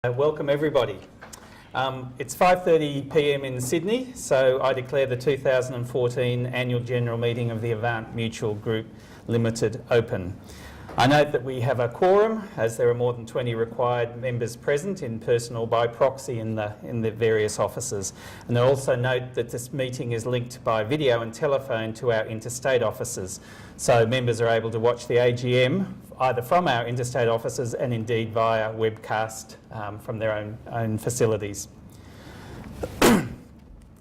Welcome everybody. It's 5:30 p.m. in Sydney, so I declare the 2014 Annual General Meeting of the Avant Mutual Group Limited open. I note that we have a quorum, as there are more than 20 required members present in person or by proxy in the various offices. And I also note that this meeting is linked by video and telephone to our interstate offices, so members are able to watch the AGM either from our interstate offices and indeed via webcast from their own facilities.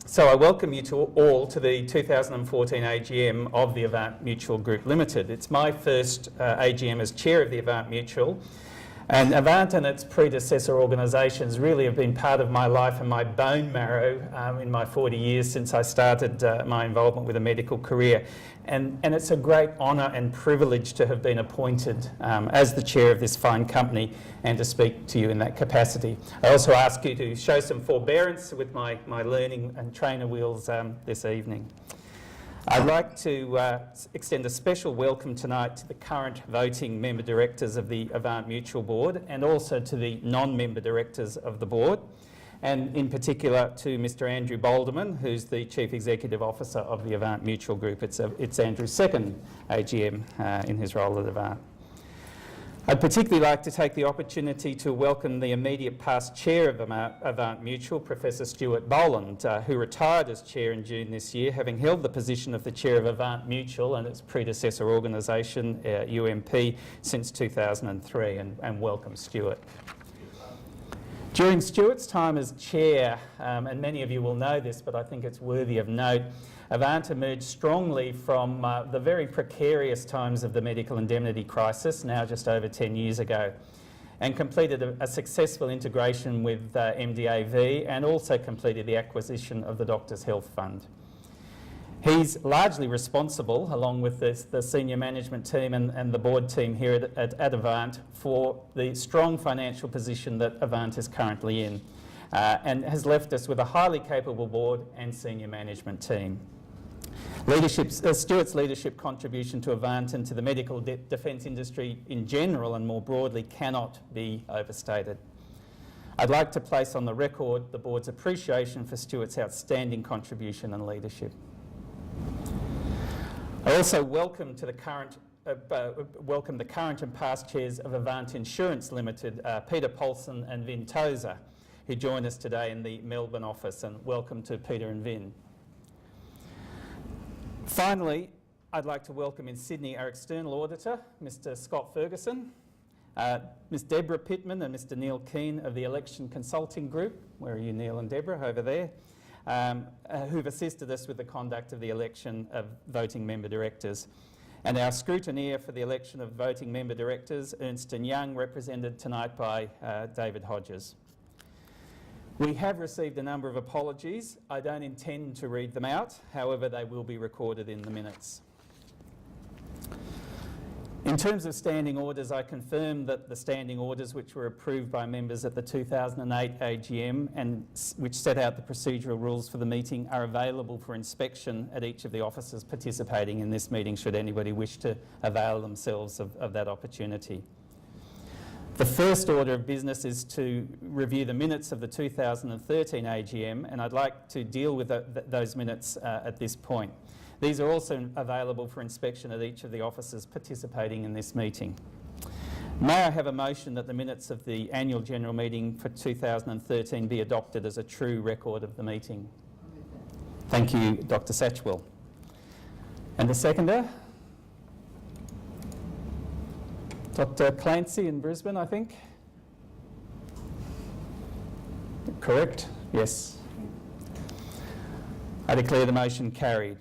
So I welcome you all to the 2014 AGM of the Avant Mutual Group Limited. It's my first AGM as chair of the Avant Mutual, and Avant and its predecessor organisations really have been part of my life and my bone marrow in my 40 years since I started my involvement with a medical career. And it's a great honour and privilege to have been appointed as the chair of this fine company and to speak to you in that capacity. I also ask you to show some forbearance with my learning and trainer wheels this evening. I'd like to extend a special welcome tonight to the current voting member directors of the Avant Mutual Board and also to the non-member directors of the board, and in particular to Mr Andrew Bolderman, who's the Chief Executive Officer of the Avant Mutual Group. It's Andrew's second AGM in his role at Avant. I'd particularly like to take the opportunity to welcome the immediate past chair of Avant Mutual, Professor Stuart Boland, who retired as chair in June this year, having held the position of the chair of Avant Mutual and its predecessor organisation, UMP, since 2003, and welcome, Stuart. During Stuart's time as chair, and many of you will know this, but I think it's worthy of note, Avant emerged strongly from the very precarious times of the medical indemnity crisis, now just over 10 years ago, and completed a successful integration with MDAV and also completed the acquisition of the Doctors' Health Fund. He's largely responsible, along with the senior management team and the board team here at Avant, for the strong financial position that Avant is currently in, and has left us with a highly capable board and senior management team. Stuart's leadership contribution to Avant and to the medical defence industry in general and more broadly cannot be overstated. I'd like to place on the record the board's appreciation for Stuart's outstanding contribution and leadership. I also welcome the current and past chairs of Avant Insurance Limited, Peter Paulson and Vin Tozer, who join us today in the Melbourne office, and welcome to Peter and Vin. Finally, I'd like to welcome in Sydney our external auditor, Mr Scott Ferguson, Ms Deborah Pittman and Mr Neil Keane of the Election Consulting Group. Where are you, Neil and Deborah? Over there. Who've assisted us with the conduct of the election of voting member directors. And our scrutineer for the election of voting member directors, Ernst & Young, represented tonight by David Hodges. We have received a number of apologies. I don't intend to read them out, however they will be recorded in the minutes. In terms of standing orders, I confirm that the standing orders which were approved by members at the 2008 AGM and which set out the procedural rules for the meeting are available for inspection at each of the officers participating in this meeting, should anybody wish to avail themselves of that opportunity. The first order of business is to review the minutes of the 2013 AGM, and I'd like to deal with those minutes at this point. These are also available for inspection at each of the officers participating in this meeting. May I have a motion that the minutes of the annual general meeting for 2013 be adopted as a true record of the meeting? Thank you, Dr Satchwell. And the seconder? Dr Clancy in Brisbane, I think. Correct? Yes. I declare the motion carried.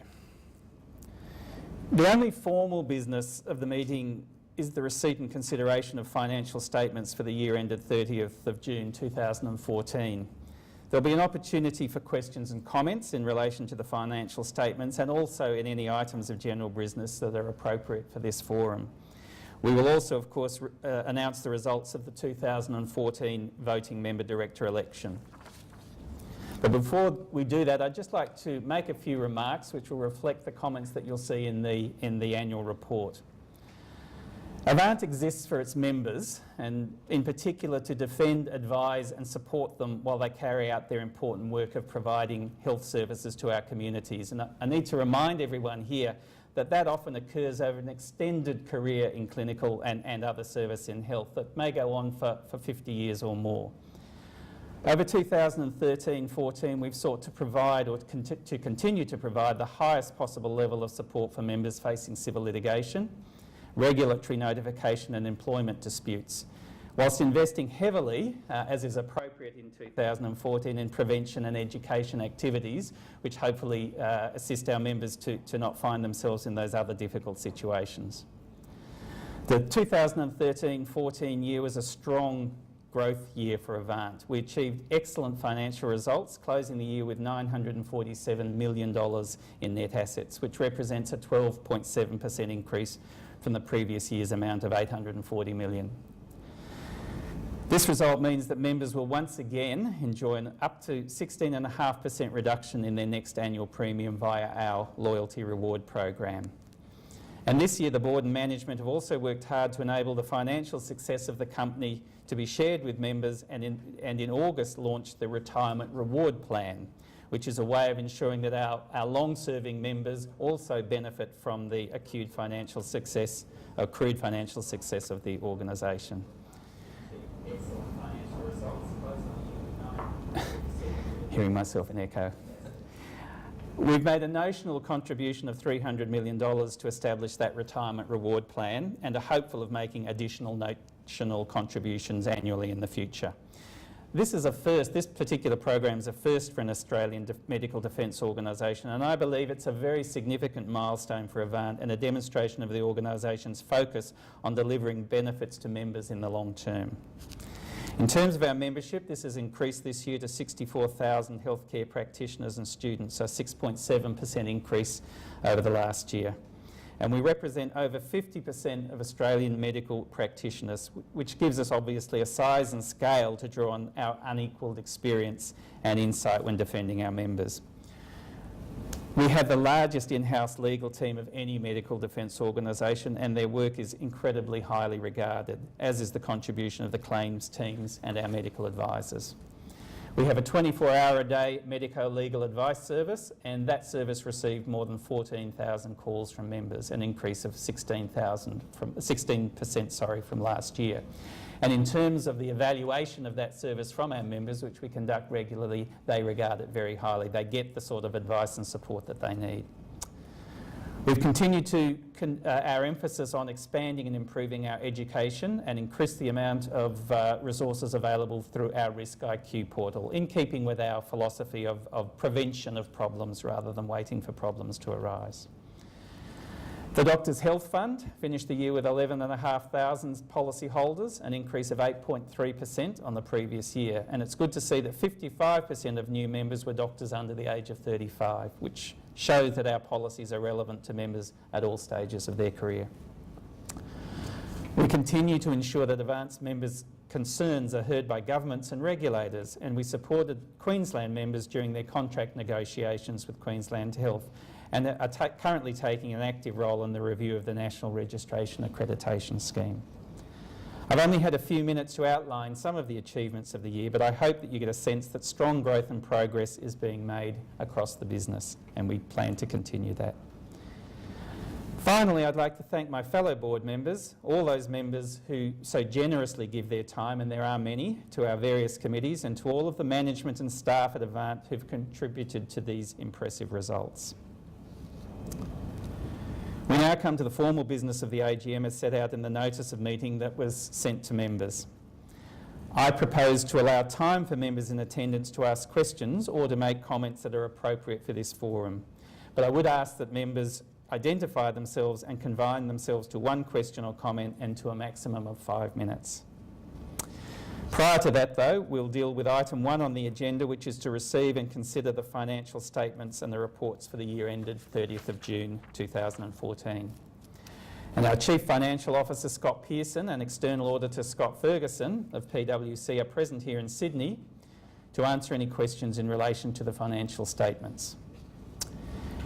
The only formal business of the meeting is the receipt and consideration of financial statements for the year ended 30th of June 2014. There'll be an opportunity for questions and comments in relation to the financial statements and also in any items of general business that are appropriate for this forum. We will also, of course, announce the results of the 2014 voting member director election. But before we do that, I'd just like to make a few remarks which will reflect the comments that you'll see in the annual report. Avant exists for its members, and in particular to defend, advise and support them while they carry out their important work of providing health services to our communities. And I need to remind everyone here that that often occurs over an extended career in clinical and other service in health that may go on for 50 years or more. Over 2013-14, we've sought to provide or to continue to provide the highest possible level of support for members facing civil litigation, regulatory notification and employment disputes, whilst investing heavily, as is appropriate in 2014, in prevention and education activities, which hopefully assist our members to not find themselves in those other difficult situations. The 2013-14 year was a strong growth year for Avant. We achieved excellent financial results, closing the year with $947 million in net assets, which represents a 12.7% increase from the previous year's amount of $840 million. This result means that members will once again enjoy an up to 16.5% reduction in their next annual premium via our loyalty reward program. And this year the board and management have also worked hard to enable the financial success of the company to be shared with members, and in August launched the retirement reward plan, which is a way of ensuring that our long-serving members also benefit from the accrued financial success of the organisation. Excellent financial results. Hearing myself in echo. We've made a notional contribution of $300 million to establish that retirement reward plan and are hopeful of making additional notional contributions annually in the future. This is a first, this particular program is a first for an Australian medical defence organisation, and I believe it's a very significant milestone for Avant and a demonstration of the organisation's focus on delivering benefits to members in the long term. In terms of our membership, this has increased this year to 64,000 healthcare practitioners and students, so a 6.7% increase over the last year. And we represent over 50% of Australian medical practitioners, which gives us obviously a size and scale to draw on our unequalled experience and insight when defending our members. We have the largest in-house legal team of any medical defence organisation, and their work is incredibly highly regarded, as is the contribution of the claims teams and our medical advisors. We have a 24-hour-a-day medico-legal advice service, and that service received more than 14,000 calls from members, an increase of 16% from last year. And in terms of the evaluation of that service from our members, which we conduct regularly, they regard it very highly. They get the sort of advice and support that they need. We've continued our emphasis on expanding and improving our education and increased the amount of resources available through our Risk IQ portal, in keeping with our philosophy of prevention of problems rather than waiting for problems to arise. The Doctors' Health Fund finished the year with 11,500 policy holders, an increase of 8.3% on the previous year. And it's good to see that 55% of new members were doctors under the age of 35, which shows that our policies are relevant to members at all stages of their career. We continue to ensure that Avant's members' concerns are heard by governments and regulators, and we supported Queensland members during their contract negotiations with Queensland Health, and are currently taking an active role in the review of the National Registration Accreditation Scheme. I've only had a few minutes to outline some of the achievements of the year, but I hope that you get a sense that strong growth and progress is being made across the business, and we plan to continue that. Finally, I'd like to thank my fellow board members, all those members who so generously give their time, and there are many, to our various committees, and to all of the management and staff at Avant who've contributed to these impressive results. We now come to the formal business of the AGM as set out in the notice of meeting that was sent to members. I propose to allow time for members in attendance to ask questions or to make comments that are appropriate for this forum. But I would ask that members identify themselves and confine themselves to one question or comment and to a maximum of 5 minutes. Prior to that, though, we'll deal with item 1 on the agenda, which is to receive and consider the financial statements and the reports for the year ended 30th of June 2014. And our Chief Financial Officer, Scott Pearson, and External Auditor, Scott Ferguson of PwC, are present here in Sydney to answer any questions in relation to the financial statements.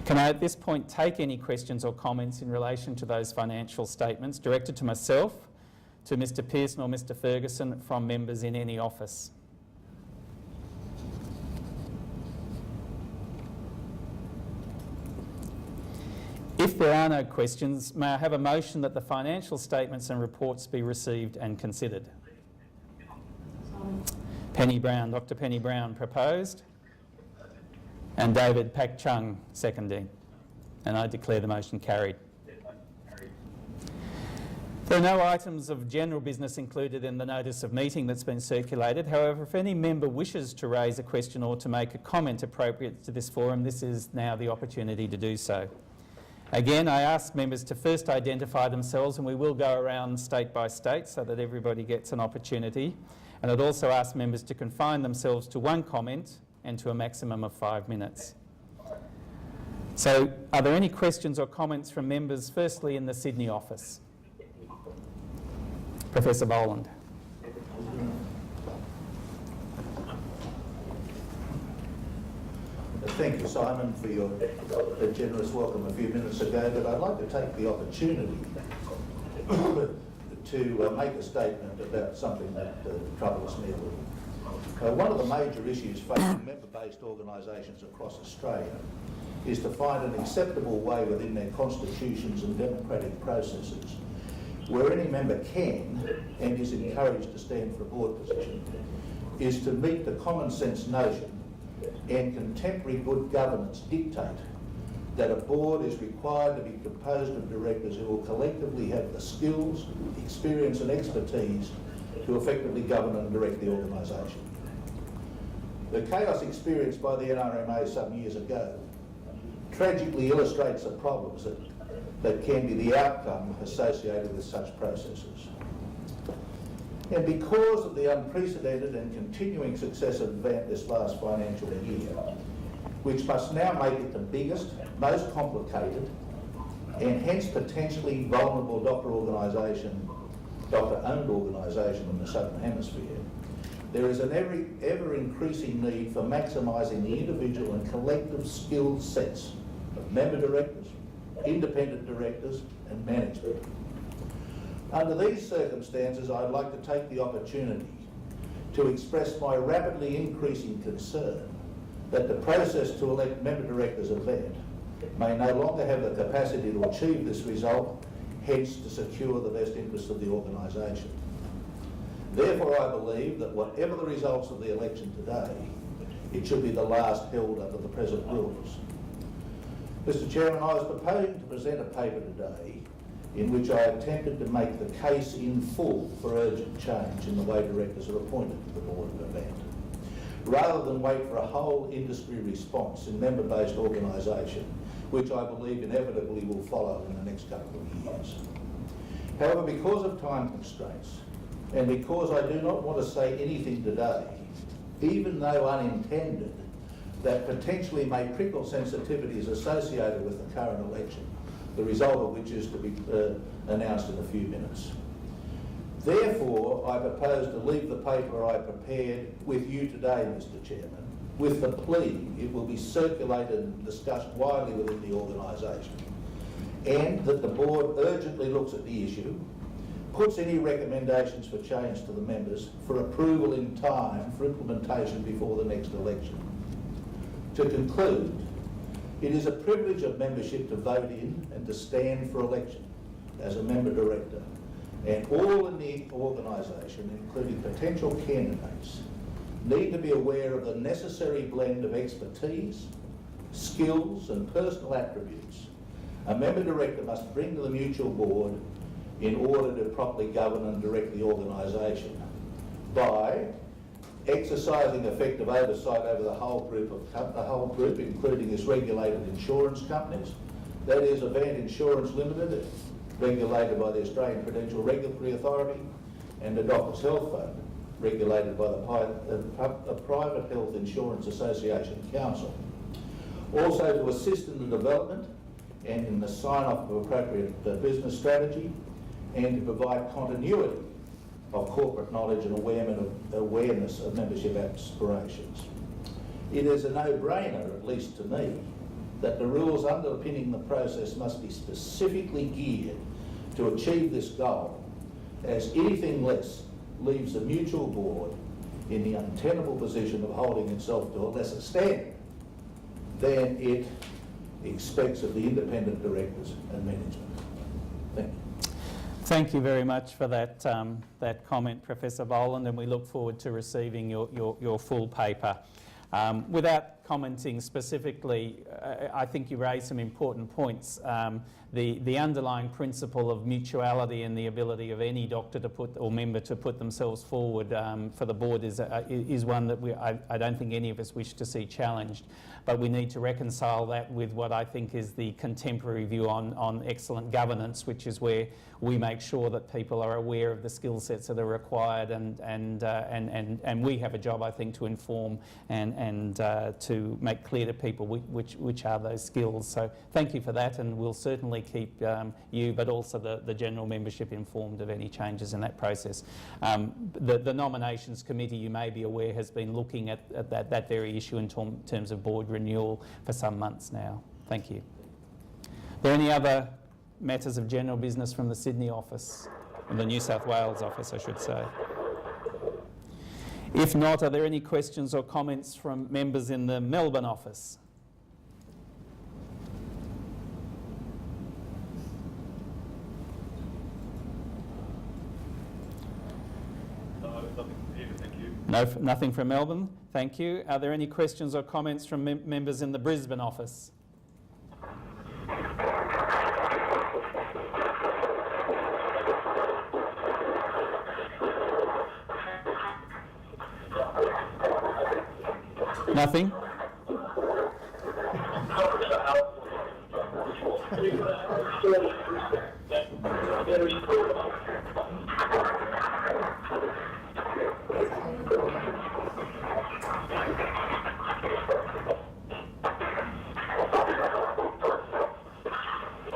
Can I at this point take any questions or comments in relation to those financial statements directed to myself, to Mr Pearson or Mr Ferguson from members in any office? If there are no questions, may I have a motion that the financial statements and reports be received and considered? Penny Brown, Dr Penny Brown proposed, and David Pak Chung seconding, and I declare the motion carried. There are no items of general business included in the notice of meeting that's been circulated. However, if any member wishes to raise a question or to make a comment appropriate to this forum, this is now the opportunity to do so. Again, I ask members to first identify themselves, and we will go around state by state so that everybody gets an opportunity. And I'd also ask members to confine themselves to one comment and to a maximum of 5 minutes. So, are there any questions or comments from members, firstly in the Sydney office? Professor Boland. Thank you, Simon, for your generous welcome a few minutes ago, but I'd like to take the opportunity to make a statement about something that troubles me a little. One of the major issues facing member-based organisations across Australia is to find an acceptable way within their constitutions and democratic processes where any member can and is encouraged to stand for a board position is to meet the common sense notion and contemporary good governance dictate that a board is required to be composed of directors who will collectively have the skills, experience and expertise to effectively govern and direct the organisation. The chaos experienced by the NRMA some years ago tragically illustrates the problems that can be the outcome associated with such processes. And because of the unprecedented and continuing success of Avant this last financial year, which must now make it the biggest, most complicated, and hence potentially vulnerable doctor-owned organisation in the Southern Hemisphere, there is an ever-increasing need for maximising the individual and collective skill sets of member directors, independent directors and management. Under these circumstances, I'd like to take the opportunity to express my rapidly increasing concern that the process to elect member directors of Avant may no longer have the capacity to achieve this result, hence to secure the best interests of the organisation. Therefore, I believe that whatever the results of the election today, it should be the last held under the present rules. Mr Chairman, I was proposing to present a paper today in which I attempted to make the case in full for urgent change in the way directors are appointed to the board of Avant, rather than wait for a whole industry response in member-based organisation, which I believe inevitably will follow in the next couple of years. However, because of time constraints, and because I do not want to say anything today, even though unintended, that potentially may prickle sensitivities associated with the current election, the result of which is to be announced in a few minutes. Therefore, I propose to leave the paper I prepared with you today, Mr Chairman, with the plea it will be circulated and discussed widely within the organisation, and that the board urgently looks at the issue, puts any recommendations for change to the members for approval in time for implementation before the next election. To conclude, it is a privilege of membership to vote in and to stand for election as a member director, and all in the organisation, including potential candidates, need to be aware of the necessary blend of expertise, skills and personal attributes a member director must bring to the mutual board in order to properly govern and direct the organisation by exercising effective oversight over the whole group, including its regulated insurance companies, that is Avant Insurance Limited, regulated by the Australian Prudential Regulatory Authority, and the Doctors Health Fund, regulated by the Private Health Insurance Association Council. Also to assist in the development and in the sign-off of appropriate business strategy, and to provide continuity of corporate knowledge and awareness of membership aspirations. It is a no-brainer, at least to me, that the rules underpinning the process must be specifically geared to achieve this goal, as anything less leaves the mutual board in the untenable position of holding itself to a lesser standard than it expects of the independent directors and management. Thank you. Thank you very much for that, that comment, Professor Boland, and we look forward to receiving your full paper. Without commenting specifically, I think you raised some important points. The underlying principle of mutuality and the ability of any doctor to put, or member to put themselves forward for the board is one that I don't think any of us wish to see challenged. But we need to reconcile that with what I think is the contemporary view on excellent governance, which is where we make sure that people are aware of the skill sets that are required, and we have a job, I think, to inform and to make clear to people which are those skills. So thank you for that, and we'll certainly keep you, but also the general membership, informed of any changes in that process. The nominations committee, you may be aware, has been looking at that very issue in terms of board renewal for some months now. Thank you. Are there any other matters of general business from the Sydney office, or the New South Wales office, I should say? If not, are there any questions or comments from members in the Melbourne office? No, nothing here, thank you. No, nothing from Melbourne. Thank you. Are there any questions or comments from members in the Brisbane office? Nothing?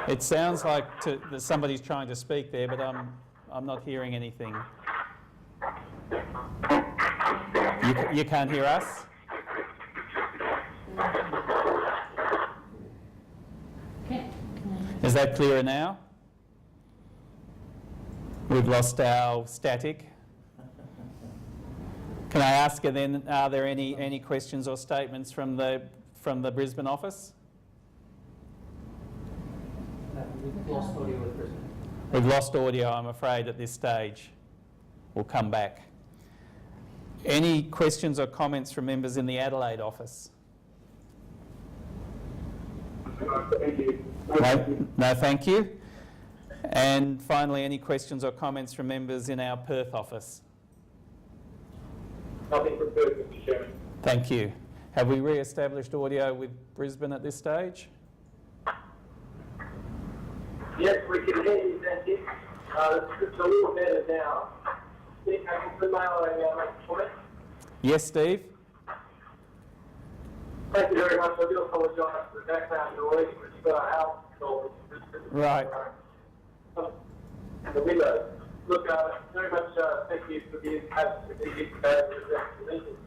It sounds like that somebody's trying to speak there, but I'm not hearing anything. You can't hear us? Is that clearer now? We've lost our static. Can I ask you then, are there any questions or statements from the Brisbane office? We've lost audio with Brisbane. We've lost audio, I'm afraid, at this stage. We'll come back. Any questions or comments from members in the Adelaide office? Thank you. No, thank you. And finally, any questions or comments from members in our Perth office? Nothing from Perth, Mr. Chairman. Thank you. Have we re-established audio with Brisbane at this stage? Yes, we can hear you, thank you. It's a little better now. Steve, can you make a comment? Yes, Steve? Thank you very much. I do apologise for the background noise, but you've got a house call. Right. The window. Look, very much thank you for the impact that you today for the meeting.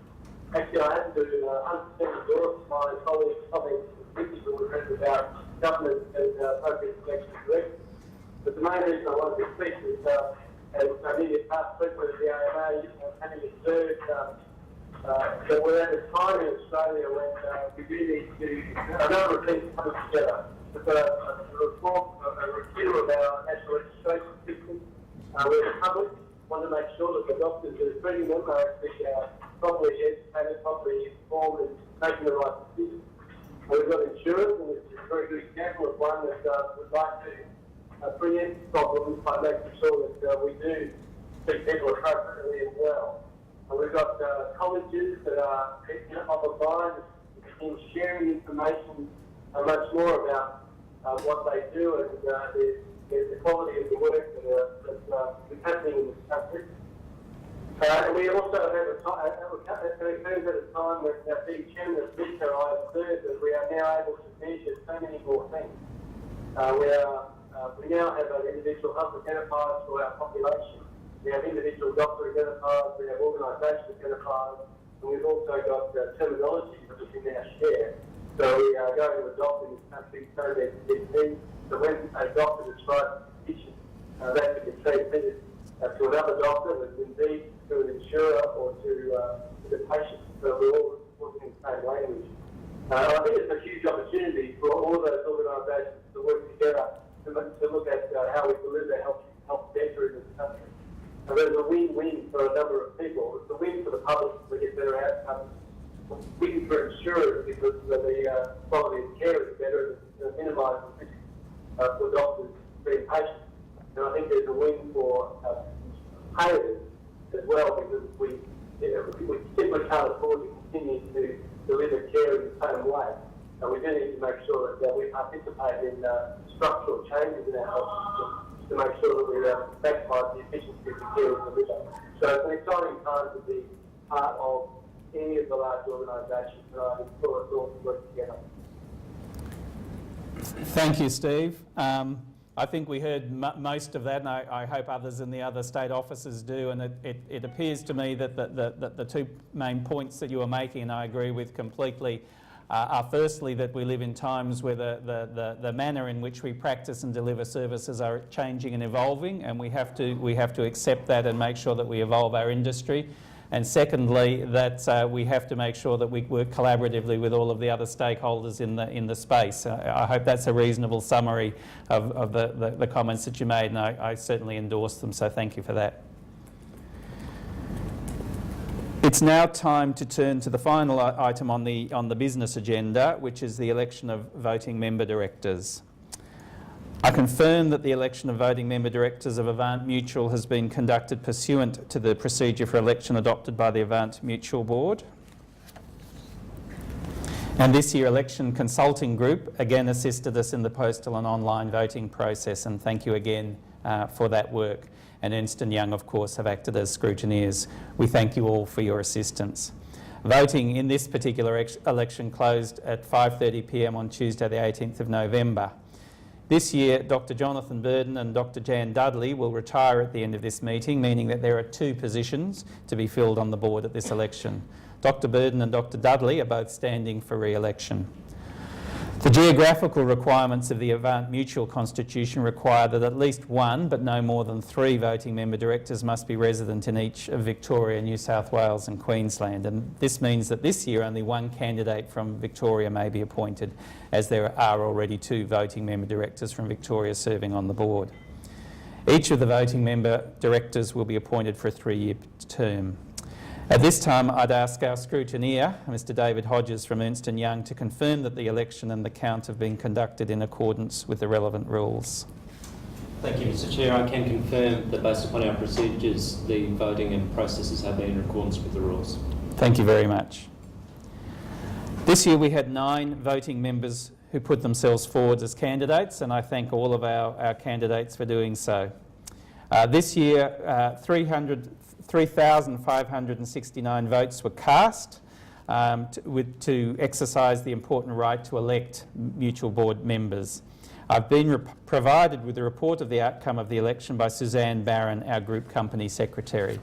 Actually, I had to 100% endorse my colleagues' comments who were present about government and appropriate selection of directors. But the main reason I wanted to speak is, as I needed past frequent of the AMA, having observed that we're at a time in Australia when we do need to, a number of things come together. There's a reform, a review of our national registration system. We as a public want to make sure that the doctors who are treating them are actually properly educated, properly informed, and making the right decisions. We've got insurance, and this is a very good example of one that would like to preempt problems by making sure that we do treat people appropriately as well. And we've got colleges that are of a mind in sharing information much more about what they do and the quality of the work that's happening in this country. And we also have it occurs at a time when being chairman of VITA, I observed that we are now able to measure so many more things. We now have an individual health identifiers for our population. We have individual doctor identifiers, we have organisation identifiers, and we've also got terminology that we can now share. So we are going to a doctor in this country, so that GP. So when a doctor describes a condition, that can be transmitted to another doctor, but indeed to an insurer or to the patient. So we're all talking the same language. I think it's a huge opportunity for all of those organisations to work together to look at how we deliver health better in this country. So there's a win-win for a number of people. It's a win for the public, we get better outcomes. Win for insurers because the quality of care is better and minimise the risk for doctors being patients. And I think there's a win for payers as well because we simply can't afford to continue to deliver care in the same way. And we do need to make sure that we participate in structural changes in our health system to make sure that we maximise the efficiency of the care we deliver. So it's an exciting time to be part of any of the large organisations that are for us all to work together. Thank you, Steve. I think we heard most of that, and I hope others in the other state offices do. And it appears to me that the two main points that you are making, and I agree with completely, are firstly that we live in times where the manner in which we practice and deliver services are changing and evolving, and we have to accept that and make sure that we evolve our industry. And secondly, that we have to make sure that we work collaboratively with all of the other stakeholders in the space. I hope that's a reasonable summary of the comments that you made, and I certainly endorse them, so thank you for that. It's now time to turn to the final item on the business agenda, which is the election of voting member directors. I confirm that the election of voting member directors of Avant Mutual has been conducted pursuant to the procedure for election adopted by the Avant Mutual Board. And this year, Election Consulting Group again assisted us in the postal and online voting process, and thank you again for that work. And Ernst & Young, of course, have acted as scrutineers. We thank you all for your assistance. Voting in this particular election closed at 5:30 p.m. on Tuesday the 18th of November. This year, Dr Jonathan Burden and Dr Jan Dudley will retire at the end of this meeting, meaning that there are two positions to be filled on the board at this election. Dr Burden and Dr Dudley are both standing for re-election. The geographical requirements of the Avant Mutual Constitution require that at least one, but no more than 3 voting member directors must be resident in each of Victoria, New South Wales and Queensland. And this means that this year only one candidate from Victoria may be appointed, as there are already 2 voting member directors from Victoria serving on the board. Each of the voting member directors will be appointed for a 3-year term. At this time, I'd ask our scrutineer, Mr David Hodges from Ernst & Young, to confirm that the election and the count have been conducted in accordance with the relevant rules. Thank you, Mr Chair. I can confirm that based upon our procedures, the voting and processes have been in accordance with the rules. Thank you very much. This year we had 9 voting members who put themselves forward as candidates, and I thank all of our candidates for doing so. This year, 3,569 votes were cast to exercise the important right to elect mutual board members. I've been provided with a report of the outcome of the election by Suzanne Barron, our Group Company Secretary.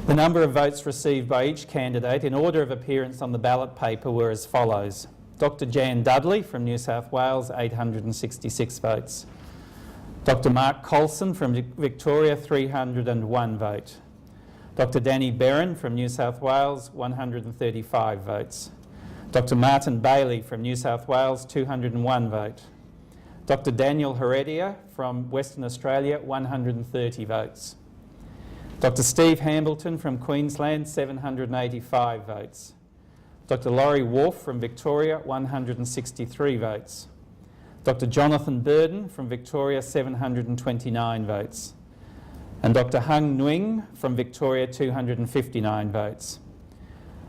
The number of votes received by each candidate in order of appearance on the ballot paper were as follows. Dr Jan Dudley from New South Wales, 866 votes. Dr Mark Colson from Victoria, 301 vote. Dr Danny Berrin from New South Wales, 135 votes. Dr Martin Bailey from New South Wales, 201 vote. Dr Daniel Heredia from Western Australia, 130 votes. Dr Steve Hambleton from Queensland, 785 votes. Dr Laurie Wolfe from Victoria, 163 votes. Dr Jonathan Burden from Victoria, 729 votes. And Dr Hung Nguyen from Victoria, 259 votes.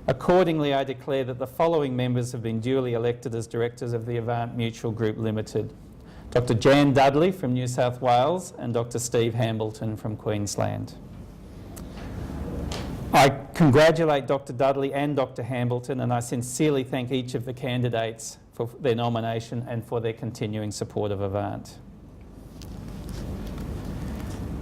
Accordingly, I declare that the following members have been duly elected as directors of the Avant Mutual Group Limited. Dr Jan Dudley from New South Wales and Dr Steve Hambleton from Queensland. I congratulate Dr Dudley and Dr Hambleton, and I sincerely thank each of the candidates for their nomination and for their continuing support of Avant.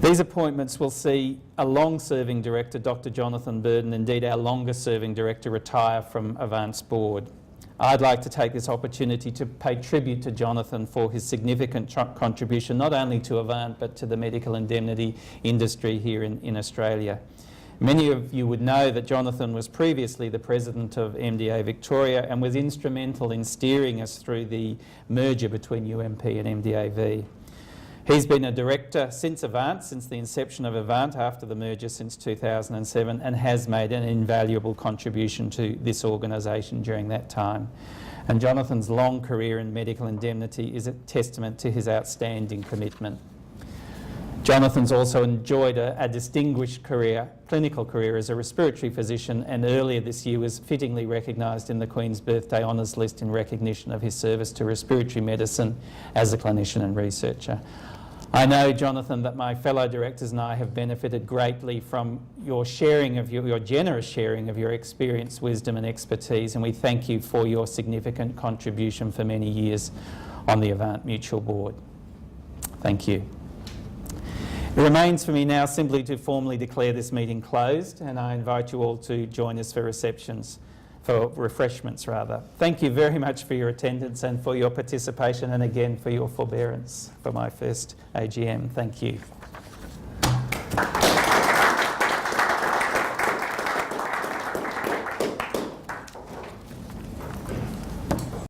These appointments will see a long-serving director, Dr Jonathan Burden, indeed our longest-serving director, retire from Avant's board. I'd like to take this opportunity to pay tribute to Jonathan for his significant contribution, not only to Avant, but to the medical indemnity industry here in Australia. Many of you would know that Jonathan was previously the president of MDA Victoria and was instrumental in steering us through the merger between UMP and MDAV. He's been a director since Avant, since the inception of Avant after the merger since 2007, and has made an invaluable contribution to this organisation during that time. And Jonathan's long career in medical indemnity is a testament to his outstanding commitment. Jonathan's also enjoyed a distinguished clinical career as a respiratory physician, and earlier this year was fittingly recognised in the Queen's Birthday Honours List in recognition of his service to respiratory medicine as a clinician and researcher. I know, Jonathan, that my fellow directors and I have benefited greatly from your sharing of your generous sharing of your experience, wisdom and expertise, and we thank you for your significant contribution for many years on the Avant Mutual Board. Thank you. It remains for me now simply to formally declare this meeting closed, and I invite you all to join us for refreshments rather. Thank you very much for your attendance and for your participation, and again for your forbearance for my first AGM. Thank you.